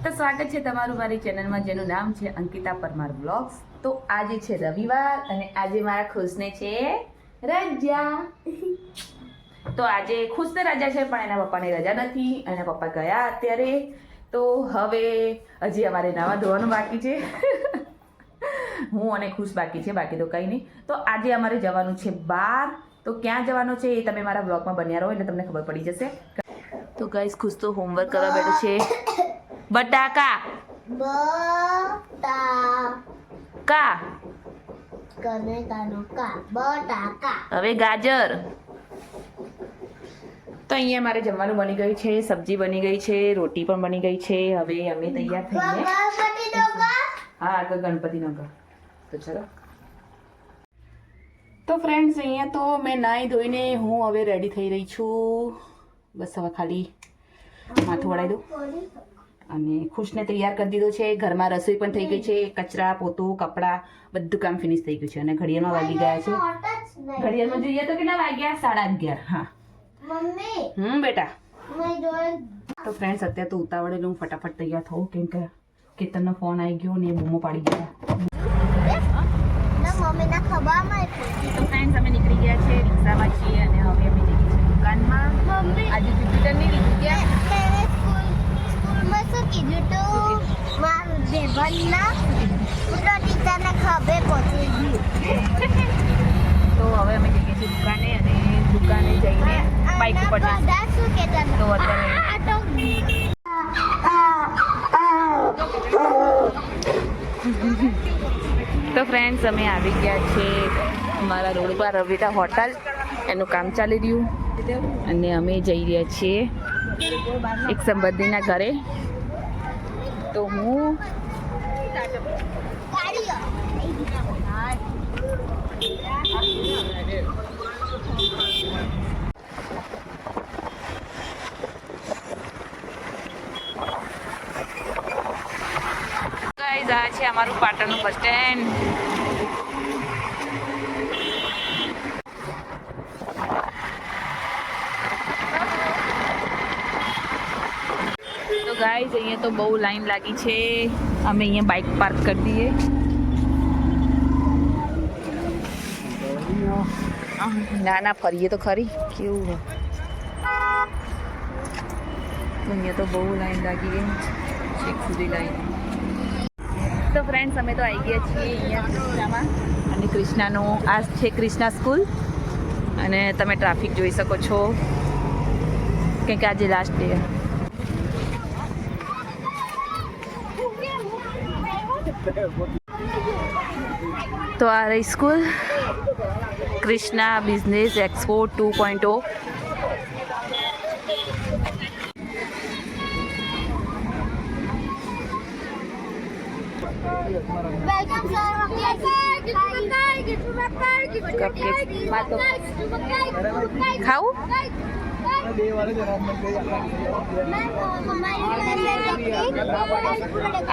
તો સ્વાગત છે તમારું મારી ચેનલમાં જેનું નામ છે અંકિતા પરમાર બ્લોગ્સ। તો આજે છે રવિવાર અને આજે મારા ખુશને છે રજા। તો આજે ખુશને રજા છે પણ એના પપ્પાની રજા નથી, એના પપ્પા ગયા અત્યારે। તો હવે હજી અમારે નાવા ધોવાનું બાકી છે। હું અને ખુશ બાકી છે, બાકી તો કંઈ નહીં। તો આજે અમારે જવાનું છે બહાર। તો ક્યાં જવાનું છે એ તમે મારા બ્લોગમાં બન્યા રહો એટલે તમને ખબર પડી જશે। તો ગાઈસ ખુશ તો હોમવર્ક કરવા બેઠું છે। બટાકા કા બટાકા હવે ગાજર। તો અહીંયા મારે જમવાનું બની ગયું છે, સબ્જી બની ગઈ છે, રોટી પણ બની ગઈ છે। હવે અમે તૈયાર થઈને હા આગળ ગણપતિ નો ઘર। તો ચલો। તો ફ્રેન્ડ્સ અહીંયા તો મેં નાહી ધોઈને હું હવે રેડી થઈ રહી છું। બસ હવે ખાલી માથું વળાવી દઉં અને ખુશને તૈયાર કરી દીધો છે। ઘરમાં રસોઈ પણ થઈ ગઈ છે, કચરા પોતું કપડાં બધું કામ ફિનિશ થઈ ગયું છે અને ઘડિયાળમાં વાગી ગયા છે। ઘડિયાળમાં જોઈએ તો કેટલા વાગ્યા? 11:30। હા બેટા। તો ફ્રેન્ડ્સ અત્યારે તો ઉતાવળે હું ફટાફટ તૈયાર થઉં કેમ કે કેતનનો ફોન આવી ગયો ને બૂમો પાડી ગયા। તો ફ્રેન્ડ્સ અમે નીકળી ગયા છે, રિક્ષામાં છીએ અને હવે અમે જઈએ છીએ દુકાનમાં। આજે જુપિટર ની લીધું ક્યાં તો હવે અમે જઈએ છીએ દુકાને અને દુકાને જઈને બાઇક ઉપર જઈશું। તો તો ફ્રેન્ડ્સ અમે આવી ગયા છે અમારા રોડ પર રવિતા હોટલ, એનું કામ ચાલી રહ્યું અને અમે જઈ રહ્યા છીએ એક સંબંધીના ઘરે। તો હું ગાઈઝ આ છે અમારું પાટણનું બસ સ્ટેન્ડ। તો ગાઈઝ અહીંયા તો બહુ લાઈન લાગી છે, અમે અહીંયા બાઇક પાર્ક કરી દઈએ। ના ના ફરીએ તો ખરી કેવું હોય। અહીંયા તો બહુ લાઈન લાગી ગઈ, છેક સુધી લાઈન। તો ફ્રેન્ડ્સ અમે તો આવી ગયા છીએ અહીંયા કૃષ્ણામાં અને કૃષ્ણાનું આ છે કૃષ્ણા સ્કૂલ અને તમે ટ્રાફિક જોઈ શકો છો કેમ કે આજે લાસ્ટ ડે। તો આ રહી સ્કૂલ કૃષ્ણા બિઝનેસ એક્સપો 2.0। ખાવું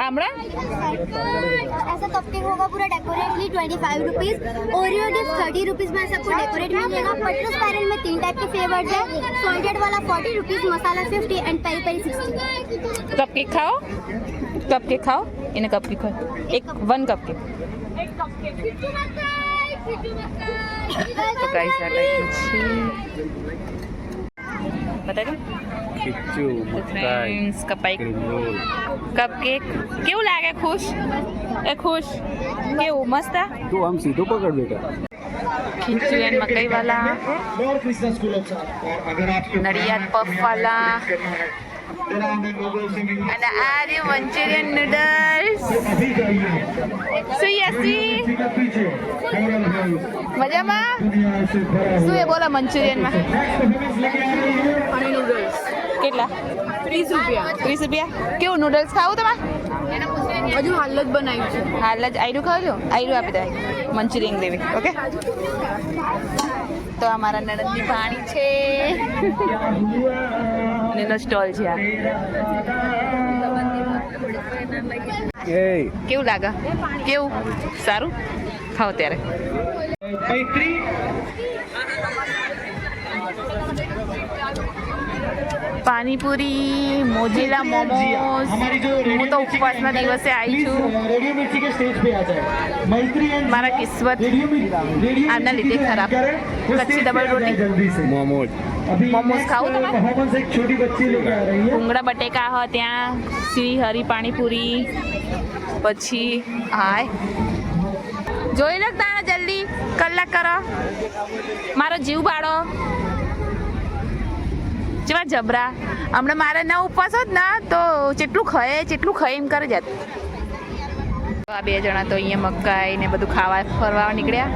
आमड़ा ऐसा कपकेक होगा पूरा डेकोरेटली 25 रुपीज। ओरियो डिप 30 रुपीज में सबको डेकोरेट मिलेगा। पटल स्पाइरल में 3 टाइप के फ्लेवर्स है, सॉल्टेड वाला 40 rupees, masala 50 and peri peri 60। Cupcake खाओ, कपकेक खाओ, इन्हें कपकेक खाओ, एक 1 कपकेक। तो गाइस આ ટાઈપનું છે બતાવી દો। ખીચું ફ્રેન્ડ્સ કપાઈ કપકેક કેવું લાગે? ખુશ એ ખુશ કેવું મસ્ત? તું આમ સીધો પકડ બેટા। ખીચું એન્ડ મકાઈ વાલા, નડિયાદ પફ વાલા અને આ રહ્યું મંચુરિયન નૂડલ્સ। શું યસી મજામાં? શું એ બોલો મંચુરિયનમાં કેટલા? 30 રૂપિયા। 30 રૂપિયા કેવું નૂડલ્સ ખાવું તમારે? હજુ હાલ જ બનાવ્યું છે, હાલ જ આયરું ખાવજો, આયરું આપી દે મંચુરિયન લેવી। ઓકે તો અમારા નણંદની પાણી છે અને એનો સ્ટોલ છે આ। કેવું લાગે? કેવું સારું? ખાઓ ત્યારે। પાણીપુરી, મોજીલા મોમોસ. હું તો ઉપવાસના દિવસે આવી છું. મારા કિસ્મત આના લીધે ખરાબ. કચ્છી ડબલ રોટી, मोमोज મોમોસ ખાવું તમારે? ભૂંગળા બટેકા હ ત્યાં, શ્રી હરી પાણીપુરી. પછી હાય જોઈ લો તાણા જલ્દી કલાક કરો. મારો જીવ બાળો જેવા જબરા. હમણાં મારે ના ઉપવાસ હોત ને તો જેટલું ખાય એમ કરે જાત. આ બે જણા તો અહીંયા મકાઈ ને બધું ખાવા ફરવા નીકળ્યા.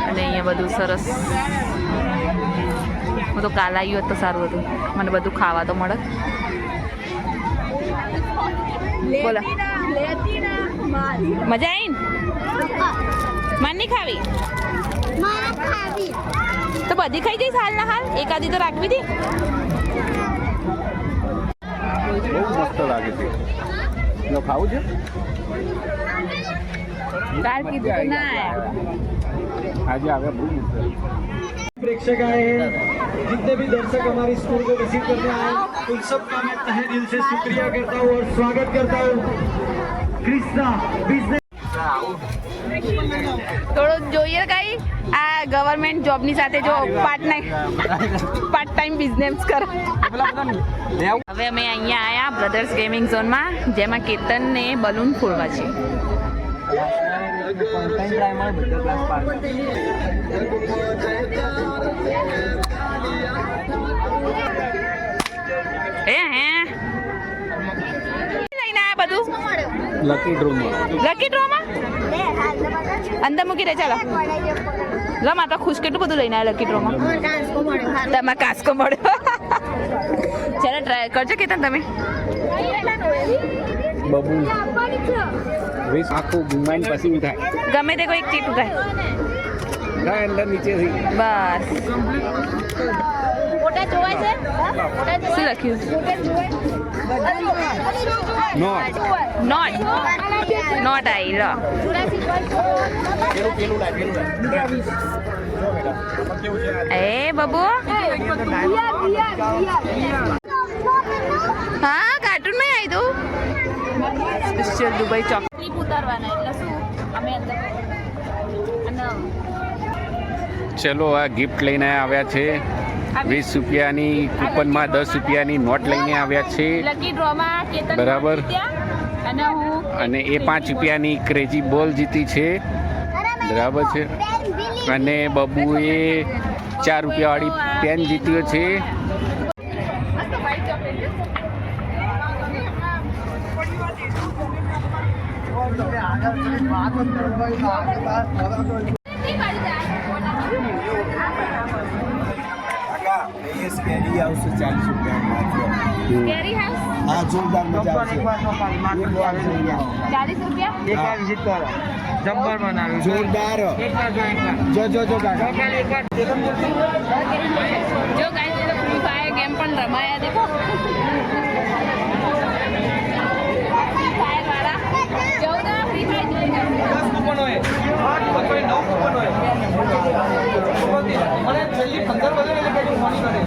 અને અહીંયા બધું સરસ. હું તો કાલ આવ્યું હોત તો સારું હતું, મને બધું ખાવા તો મળે. બોલો મજા આવી ને? માન નહીં ખાવી તો બધી ખાઈ જઈશ હાલ ના હાલ. એકાદી તો રાખવી હતી. બહુ મસ્ત લાગે છે. જો ખાવું છે? કાલ કીધું તો ના આજે આવ્યા બહુ મસ્ત. प्रेक्षक आए हैं, जितने भी दर्शक हमारी स्कूल को विजिट करने आए उन सबका मैं तहे दिल से शुक्रिया करता हूँ और स्वागत करता हूँ कृष्णा बिजनेस. થોડું જોઈએ કઈ આ ગવર્મેન્ટ જોબની સાથે જો પાર્ટ ટાઈમ બિઝનેસ કરો. હવે અમે અહીંયા આવ્યા બ્રધર્સ ગેમિંગ ઝોનમાં, જેમાં કેતન ને બલૂન ફોડવા છે. હે લઈને આયા બધું લકી ડ્રોમાં લકી ડ્રોમાં અંદર મૂકી દે. ચાલો લમા તો ખુશ કેટલું બધું લઈને આવ્યા લકી ડ્રોમાં. તમારે કાસ્કો મળ્યો. ચાલો ટ્રાય કરજો કેતન તમે. બબુ વીસ આખું ઘુમાઈને પછી ઉઠાય. ગમે તે કોઈ એક ચીટ ઉઠાય ઉઠાય અંદર નીચેથી. બસ. શું લખ્યું? નોટ નોટ આઈ લો. એ બબુ હા કાર્ટૂન માં આવી તું. સ્પેશિયલ દુબઈ ચોકલેટ ઉતારવાના એટલે શું અમે અંદર. ચલો આ ગિફ્ટ લઈને આવ્યા છે. 20 રૂપિયાની કૂપનમાં 10 રૂપિયાની નોટ લઈને આવ્યા છે. લકી ડ્રોમાં કેતન બરાબર. અને હું અને એ 5 રૂપિયાની ક્રેઝી બોલ જીતી છે. બરાબર છે. અને બબુએ 4 રૂપિયાવાળી પેન જીત્યો છે. ये स्कैरी हाउस से 40 रुपया કેરી હાઉસ हाँ जोरदार मजा आवશે. 40 રૂપિયા. एक बार विजिट करो, जब्बर बनाવ્યું. જોરદાર જો કાકા જો ગાઈસ એ તો ફ્રી ફાયર ગેમ પણ રમાયા દેખો. ફાયર વાળા જવું તો ફ્રી ફાયર જોઈ લો. કૂપન હોય 8 કોઈ 9 કૂપન હોય મને જલ્દી 15 બજે એટલે પેલું ફોન કરે.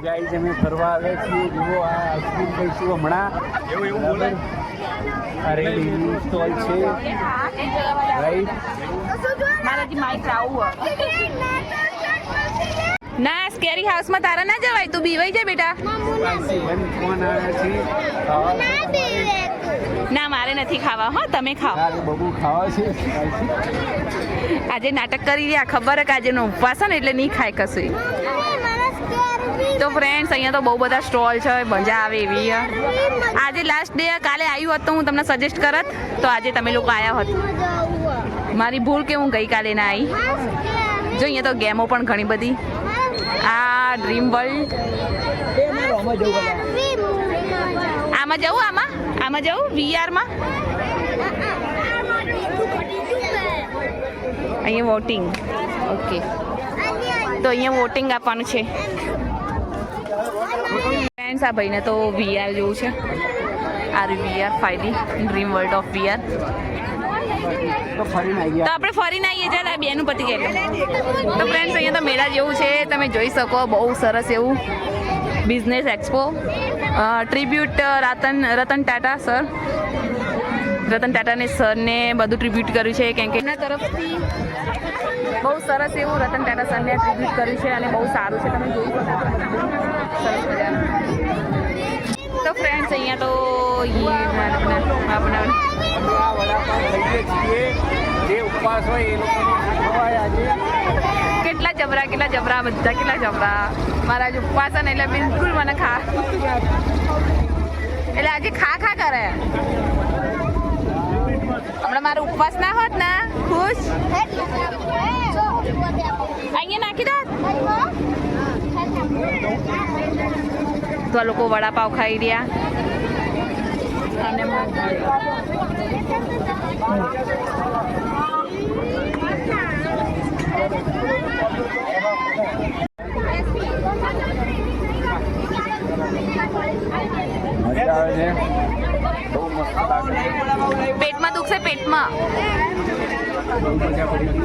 ગાઈઝ અમે ફરવા આવ્યા છીએ. જુઓ આ આઈસ્ક્રીમ ખાઈશું હમણાં. એવું બોલે અરે સ્ટોલ છે રાઈટ. મારાથી માઇક આવું ના સ્કેરી હાઉસમાં તારા ના જવાય. તું બીવાઈ જાય બેટા. ફોન આવ્યા છે. ના મારે નથી ખાવા. હો તમે ખાઓ. તારે બબુ ખાવા છે. આજે નાટક કરી રહ્યા. ખબર કે આજે નો ઉપવાસ ને એટલે નહીં ખાય કશું. તો ફ્રેન્ડ્સ અહીંયા તો બહુ બધા સ્ટોલ છે, મજા આવે એવી. આજે લાસ્ટ ડે. કાલે આવ્યું હોત તો હું તમને સજેસ્ટ કરત તો આજે તમે લોકો આવ્યા હોત. મારી ભૂલ કે હું ગઈકાલે ના આવી. જો અહીંયા તો ગેમો પણ ઘણી બધી. આ ડ્રીમ વર્લ્ડ. આમાં જવું આમાં જવું વીઆરમાં. અહીંયા વોટિંગ. ઓકે તો અહીંયા વોટિંગ આપવાનું છે. ફ્રેન્ડ્સ આ ભાઈને તો VR જોવું છે. આ VR 5D dream world of VR. તો ફરીને આવી તો આપણે ફરીને આવીએ ચાલ આ બેનું પતી ગયેલું. તો ફ્રેન્ડ્સ અહીંયા તો મેળા જેવું છે તમે જોઈ શકો બહુ સરસ એવું business expo tribute Ratan Tata sir Ratan ટાટાને સરને બધું ટ્રિબ્યુટ કર્યું છે કેમ કે એમના તરફથી બહુ સરસ એવું રતન ટાટા સરને ટ્રિબ્યુટ કર્યું છે અને બહુ સારું છે તમે જોઈ શકો છો બધું સરસ મજાનું. તો ફ્રેન્ડ્સ અહીંયા તો આપણે જે ઉપવાસ હોય એ લોકોને ખવાય આજે. કેટલા જબરા બધા કેટલા જબરા મારા જે ઉપવાસ ને એટલે બિલકુલ મને ખા એટલે આજે ખા કરે હમણાં મારો ઉપવાસ ના હોત ને ખુશ અહીંયા નાખી દો તો આ લોકો વડાપાવ ખાઈ રહ્યા અને મજા આવે છે બહુ મસ્ત લાગે. પેટમાં દુખશે પેટમાં બહુ મજા પડી ગઈ.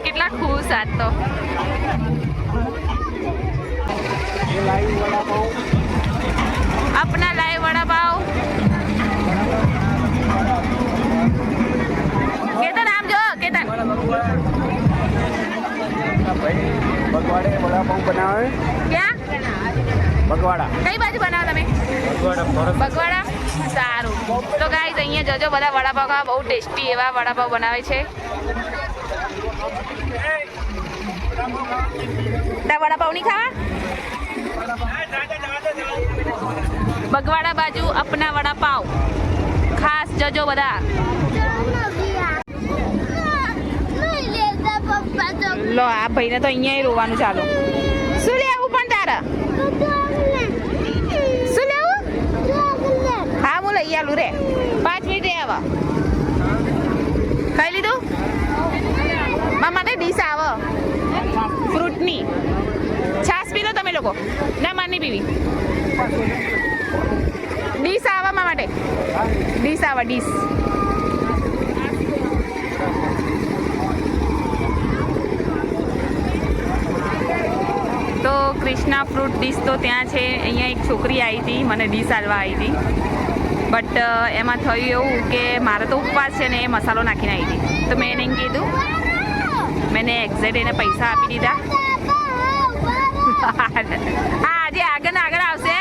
કેટલા ખુશ આજ તો એ લાઈવ વડાપાઉં अपना लाए वड़ा पाव केतन आम जो केतन ભાઈ બગવાડે વડાપાઉં બનાવે. ક્યાં બગવાડા કઈ બાજુ બનાવો તમે બગવાડા સારું તો ગાઈઝ અહીંયા જજો બધા વડાપાવ ખાવા બહુ ટેસ્ટી એવા વડાપાવ બનાવે છે તા વડાપાવ નહીં ખાવા બગવાડા બાજુ અપના વડાપાવ ખાસ જજો બધા લો આ ભાઈને તો અહીંયા રોવાનું ચાલુ શું લેવું પણ તારા શું લેવું હા હું લઈ આલું રે 5 મિનિટ આવા ખાઈ લીધું મારા માટે ડીશ આવો ફ્રૂટની છાશ પી લો તમે લોકો ના માર નહીં પીવી ડીશ આવા મારા માટે ડીશ આવા ડીશ તો ક્રિષ્ના ફ્રૂટ ડીશ તો ત્યાં છે અહીંયા એક છોકરી આવી હતી મને ડીશ આલવા આવી હતી બટ એમાં થયું એવું કે મારે તો ઉપવાસ છે ને એ મસાલો નાખીને આવી હતી તો મેં એને એમ કીધું મેં એક્ઝેક્ટ એને પૈસા આપી દીધા હા આજે આગળ આવશે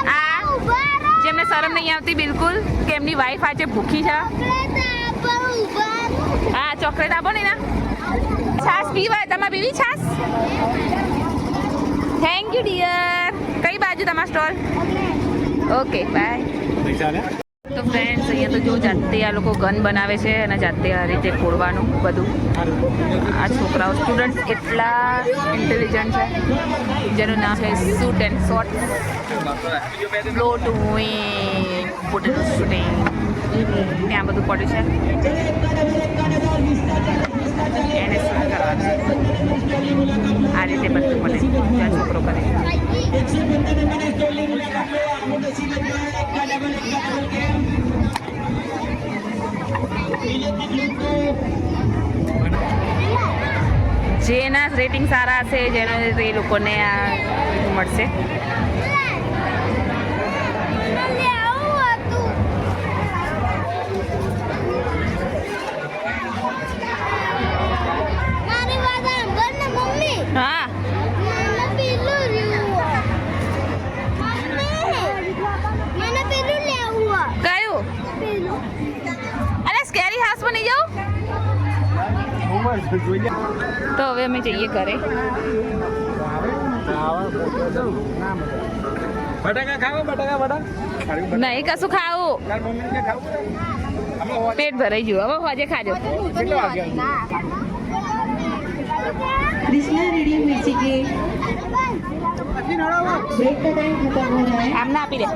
હા જેમને શરમ નહીં આવતી બિલકુલ કે એમની વાઈફ આજે ભૂખી છે હા ચોકલેટ આપો ને છાશ પીવા તમારે પીવી છાશ થેન્ક યુ ડિયર કઈ બાજુ તમારા સ્ટોલ ઓકે બાય તો ફ્રેન્ડ્સ અહીંયા તો જો જાતે આ લોકો ગન બનાવે છે અને જાતે આ રીતે ખોડવાનું બધું આ છોકરાઓ સ્ટુડન્ટ એટલા ઇન્ટેલિજન્ટ છે જેનું નામ છે shoot and shot flow to win potato shooting ત્યાં બધું પડ્યું છે એને શૂટ કરવાનું આ રીતે બધું મળે જ્યાં છોકરો કરે જેના રેટિંગ સારા હશે જેને એ લોકોને આ મળશે હા કયું અરે સ્કેરી હાઉસમાં નહીં જાઉં તો હવે અમે જઈએ ઘરે બટાકા ખાવો બટાકા નહીં કશું ખાવું પેટ ભરાઈ ગયું હવે હોજે ખાજો कृष्णा रेडियम मिर्ची के ब्रेक का टाइम खत्म हो रहा है આમ ના આપી દે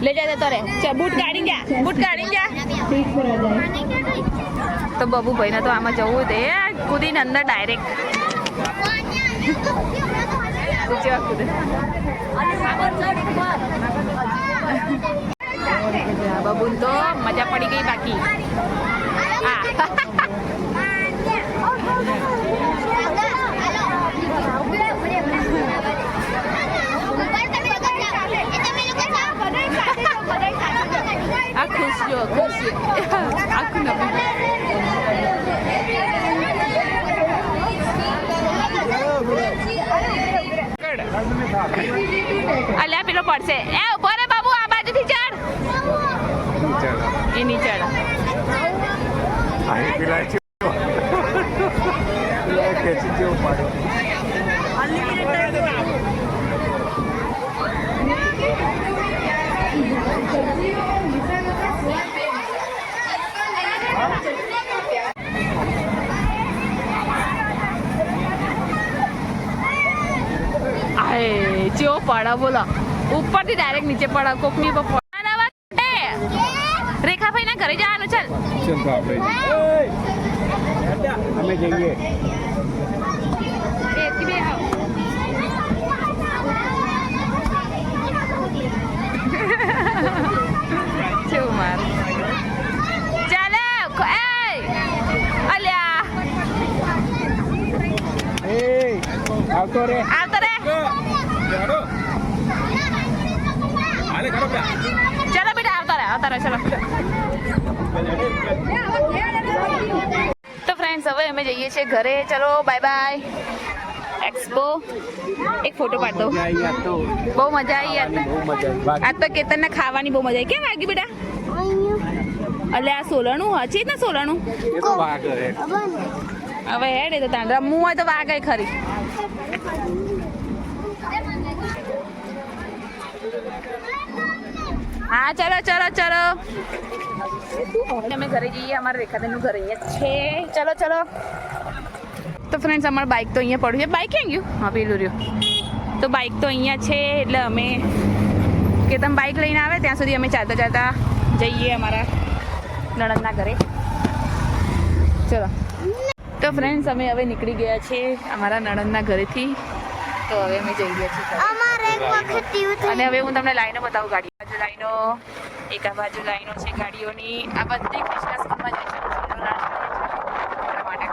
લઈ જાય તો રે ચલ બૂટ કાઢી જા બૂટ કાઢી જા सीट पर आ जाए તો બબુ ભાઈને તો આમાં જવું તે કૂદીને અંદર ડાયરેક્ટ જેવા કૂદે બબુ તો મજા પડી ગઈ બાકી હા આ ખુશ જો ખુશ આખું નવું અલ્યા પેલો પડશે એ ઉભો રે બાબુ આ બાજુથી ચડ એ ની ચડ જેવો પડે બોલો ઉપરથી ડાયરેક્ટ નીચે પડે કોકની પર રેખાભાઈ ના ઘરે જવાનું ચાલ ચલ તો આપણે અમે જઈએ જેવું માર ચાલે અલ્યા આવતો રે આવતો રે ચલો બેટા આવતા રહે ચલો તો ફ્રેન્ડ્સ હવે અમે જઈએ છીએ ઘરે ચલો બાય બાય એક્સપો એક ફોટો પાડ દો બહુ મજા આવી યાર આજ તો કેતનને ખાવાની બહુ મજા આવી કેમ વાગી બેટા એટલે આ સોલણું હજી જ ને સોલણું હવે હેડ એ તો તાણ રમવું હોય તો વાગે ખરી હા ચલો ચલો ચલો અમે ઘરે જઈએ અમારા રેખાબેનનું ઘર અહીંયા છે ચલો ચલો તો ફ્રેન્ડ્સ અમારું બાઇક તો અહીંયા પડ્યું છે બાઇક ક્યાં ગયું હા પેલું રહ્યું તો બાઇક તો અહીંયા છે એટલે અમે કે તમે બાઇક લઈને આવે ત્યાં સુધી અમે ચાલતા ચાલતા જઈએ અમારા નણંદના ઘરે ચલો તો ફ્રેન્ડ્સ અમે હવે નીકળી ગયા છીએ અમારા નણંદના ઘરેથી તો હવે અમે જઈ ગયા છીએ અને હવે હું તમને લાઈનો બતાવું ગાડી બાજુ લાઈનો એક આ બાજુ લાઈનો છે ગાડીઓની આ બધી કૃષ્ણા સ્કૂલમાં જાય છે માટે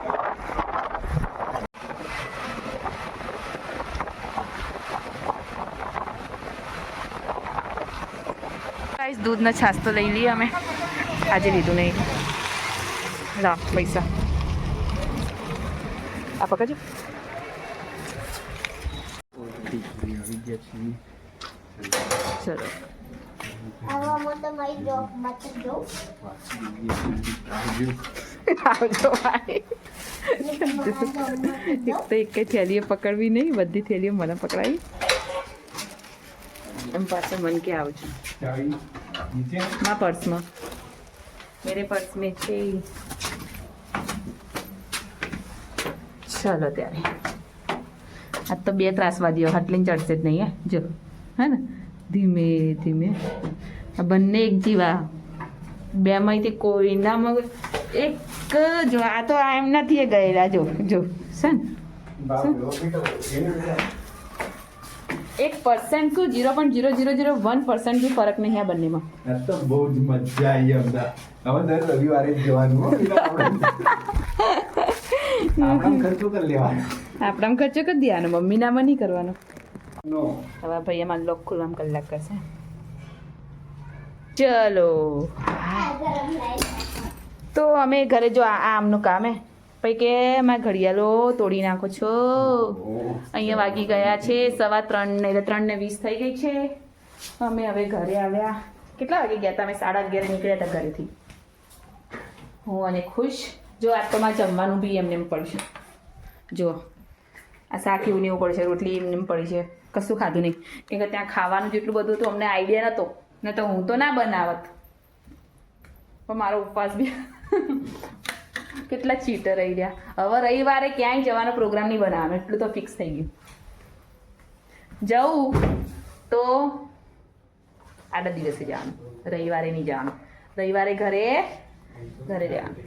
ગાઈસ દૂધનો છાશ તો લઈ લઈએ અમે આજે લીધું નહીં લા પૈસા આ પકડજો ચલો આવજો ભાઈ એક તો એક થેલીઓ પકડવી નહીં બધી થેલીઓ મને પકડાવી એમ પાછળ મન કે આવજો મારા પર્સમાં મેરે પર્સ મેં છે ચલો ત્યારે આજ તો બે ત્રાસવાદીઓ હટલીને ચડશે જ નહીં હે જો હે ને ધીમે ધીમે આ બંને એક જીવા બેમાંથી કોઈ ના મગ એક જો આ તો એમ નથી ગયેલા જો જો છે ને 1% શું 0.0001% બી ફરક નહીં આ બંનેમાં તો બહુ જ મજા આવી અમદા હવે દર રવિવારે જ જવાનું આપણા ખર્ચો કરી લેવાનો આપણામાં ખર્ચો કરી દેવાનો મમ્મી નામાં નહીં કરવાનો હવે ભાઈ અમારે લોક ખુલવામાં કલાક કરશે ચલો તો અમે ઘરે જો આ આમનું કામ હે પછી કે મારા ઘડિયાળો તોડી નાખો છો અહીંયા વાગી ગયા છે 3:15 એટલે 3:20 થઈ ગઈ છે અમે હવે ઘરે આવ્યા કેટલા વાગે ગયા હતા અમે 11:30 નીકળ્યા હતા ઘરેથી હું અને ખુશ જો આજ તો મારે જમવાનું બી એમને એમ પડશે જો આ શાક એવું ને એવું પડશે રોટલી એમને એમ પડી છે કશું ખાધું નહીં કેમ કે ત્યાં ખાવાનું જેટલું બધું હતું અમને આઈડિયા નહોતો ને તો હું તો ના બનાવત પણ મારો ઉપવાસ બી કેટલા ચીટર રહી રહ્યા. હવે રવિવારે ક્યાંય જવાનો પ્રોગ્રામ નહીં બનાવવાનો, એટલું તો ફિક્સ થઈ ગયું. જવું તો આડા દિવસે જવાનું, રવિવારે નહીં જવાનું. રવિવારે ઘરે રહેવાનું.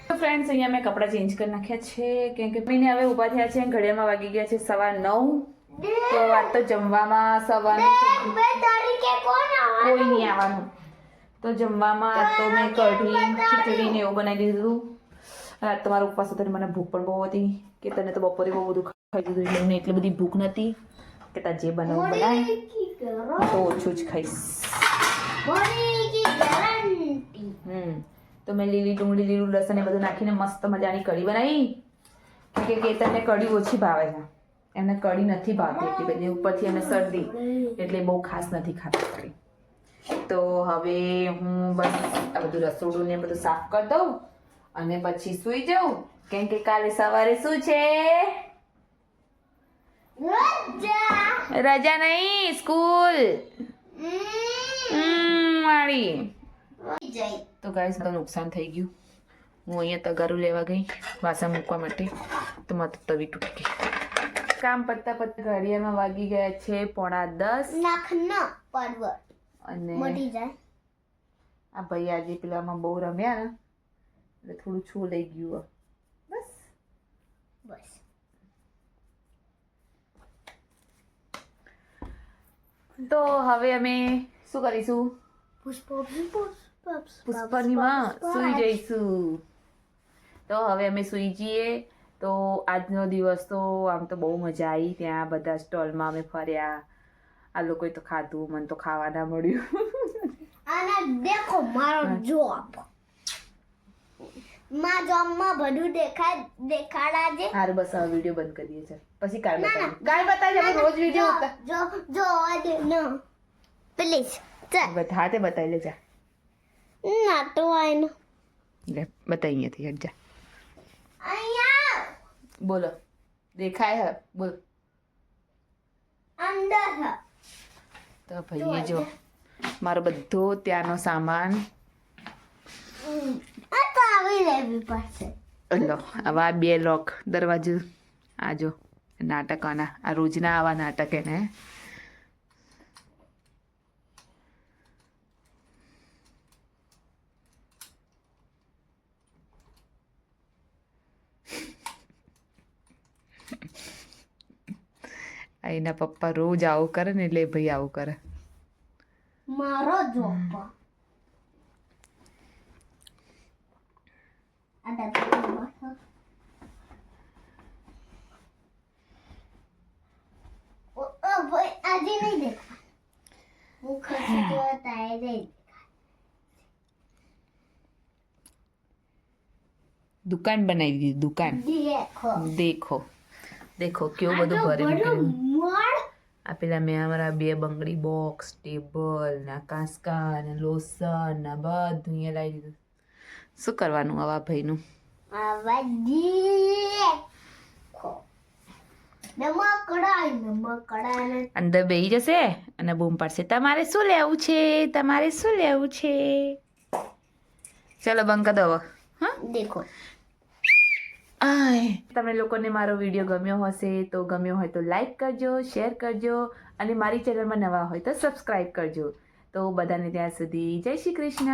તો ફ્રેન્ડ્સ, અહીંયા મેં કપડાં ચેન્જ કરી નાખ્યા છે કેમ કે મહિને હવે ઊભા થયા છે. ઘડિયાળમાં વાગી ગયા છે 9:15. તો આજ તો જમવામાં સવારનું કોઈ નહીં આવવાનું. તો જમવામાં તો મેં કઢી ખીચડી ને એવું બનાવી દીધું. આજ તમારો ઉપવાસ હતો, મને ભૂખ પણ બહુ હતી કે તને તો બપોરે બહુ બધું ખાઈ દીધું એટલે મને એટલી બધી ભૂખ નથી કે તાર જે બનાવું બનાય, તો ઓછું જ ખાઈશ. તો મેં લીલી ડુંગળી લીલું લસણ એ બધું નાખીને મસ્ત મજાની કઢી બનાવી કે કેતનને કઢી ઓછી ભાવે છે. એમને કઢી નથી ભાવતી એટલી બધી, ઉપરથી એને શરદી એટલે બહુ ખાસ નથી ખાતી કઢી. તો હવે હું બસ આ બધું રસોડું ને બધું સાફ કરી દઉં અને પછી સૂઈ જાઉં કેમ કે કાલે સવારે શું છે? રજા નહીં, સ્કૂલ વાળી. તો ગાઈસ તો નુકસાન થઈ ગયું. હું અહીંયા તગારું લેવા ગઈ વાસણ મૂકવા માટે, તો મારી તવી તૂટી ગઈ. કામ પત્તા ઘડિયાળમાં વાગી ગયા છે 9:10. અને આ ભાઈ આજે પેલામાં બહુ રમ્યા ને એટલે થોડું છું લઈ ગયું. બસ તો હવે અમે શું કરીશું? પુષ્પની માં સૂઈ જઈશું. તો હવે અમે સૂઈ જઈએ. તો આજનો દિવસ તો આમ તો બહુ મજા આવી. ત્યાં બધા સ્ટોલમાં અમે ફર્યા. આ લોકોએ તો ખાધું, મને તો ખાવા ના મળ્યું. અને દેખો મારો જોબ. માં જોબમાં બધું દેખાડા છે. હારું બસ હવે વિડીયો બંધ કરીએ છે, પછી કાલ બતાવીએ. કાલ બતાવીએ, આપણે રોજ વિડીયો ઉતાર. જો આજે નો પ્લીઝ હાથે બતાવી લેજા. ના તો આઈનો લે બતાવી અહીંયાથી હટ જા. અહીંયા બોલો દેખાય હે? બોલ. અંદર તો ભાઈએ જો મારો બધો ત્યાંનો સામાન આ તો આવી લેવી પડશે. લો હવે આ 2 લોક દરવાજો. આ જો નાટક આના, આ રોજના આવા નાટક એને. એના પપ્પા રોજ આવું કરે ને એટલે ભાઈ આવું કરે. મારો જોબ આજે નહીં દેખા. હું ખસી જો તારે નહીં. દુકાન બનાવી દીધી, દુકાન. દેખો દેખો કેવું બધું ભરે મૂકેલું. મળ આ પેલા મેં અમારા 2 બંગડી બોક્સ, ટેબલ ના કાંસકા ને લોસન ના બધું અહીંયા લાવી દીધું. શું કરવાનું આવા ભાઈનું? આવા દેખો નમકડા અંદર બેસી જશે અને બૂમ પાડશે, તમારે શું લેવું છે, તમારે શું લેવું છે? ચલો બંધ કરી દો હવે. હા દેખો. તમને લોકોને મારો વિડીયો ગમ્યો હશે તો ગમ્યો હોય તો લાઈક કરજો, શેર કરજો અને મારી ચેનલમાં નવા હોય તો સબસ્ક્રાઈબ કરજો. તો બધાને ત્યાં સુધી જય શ્રી કૃષ્ણ.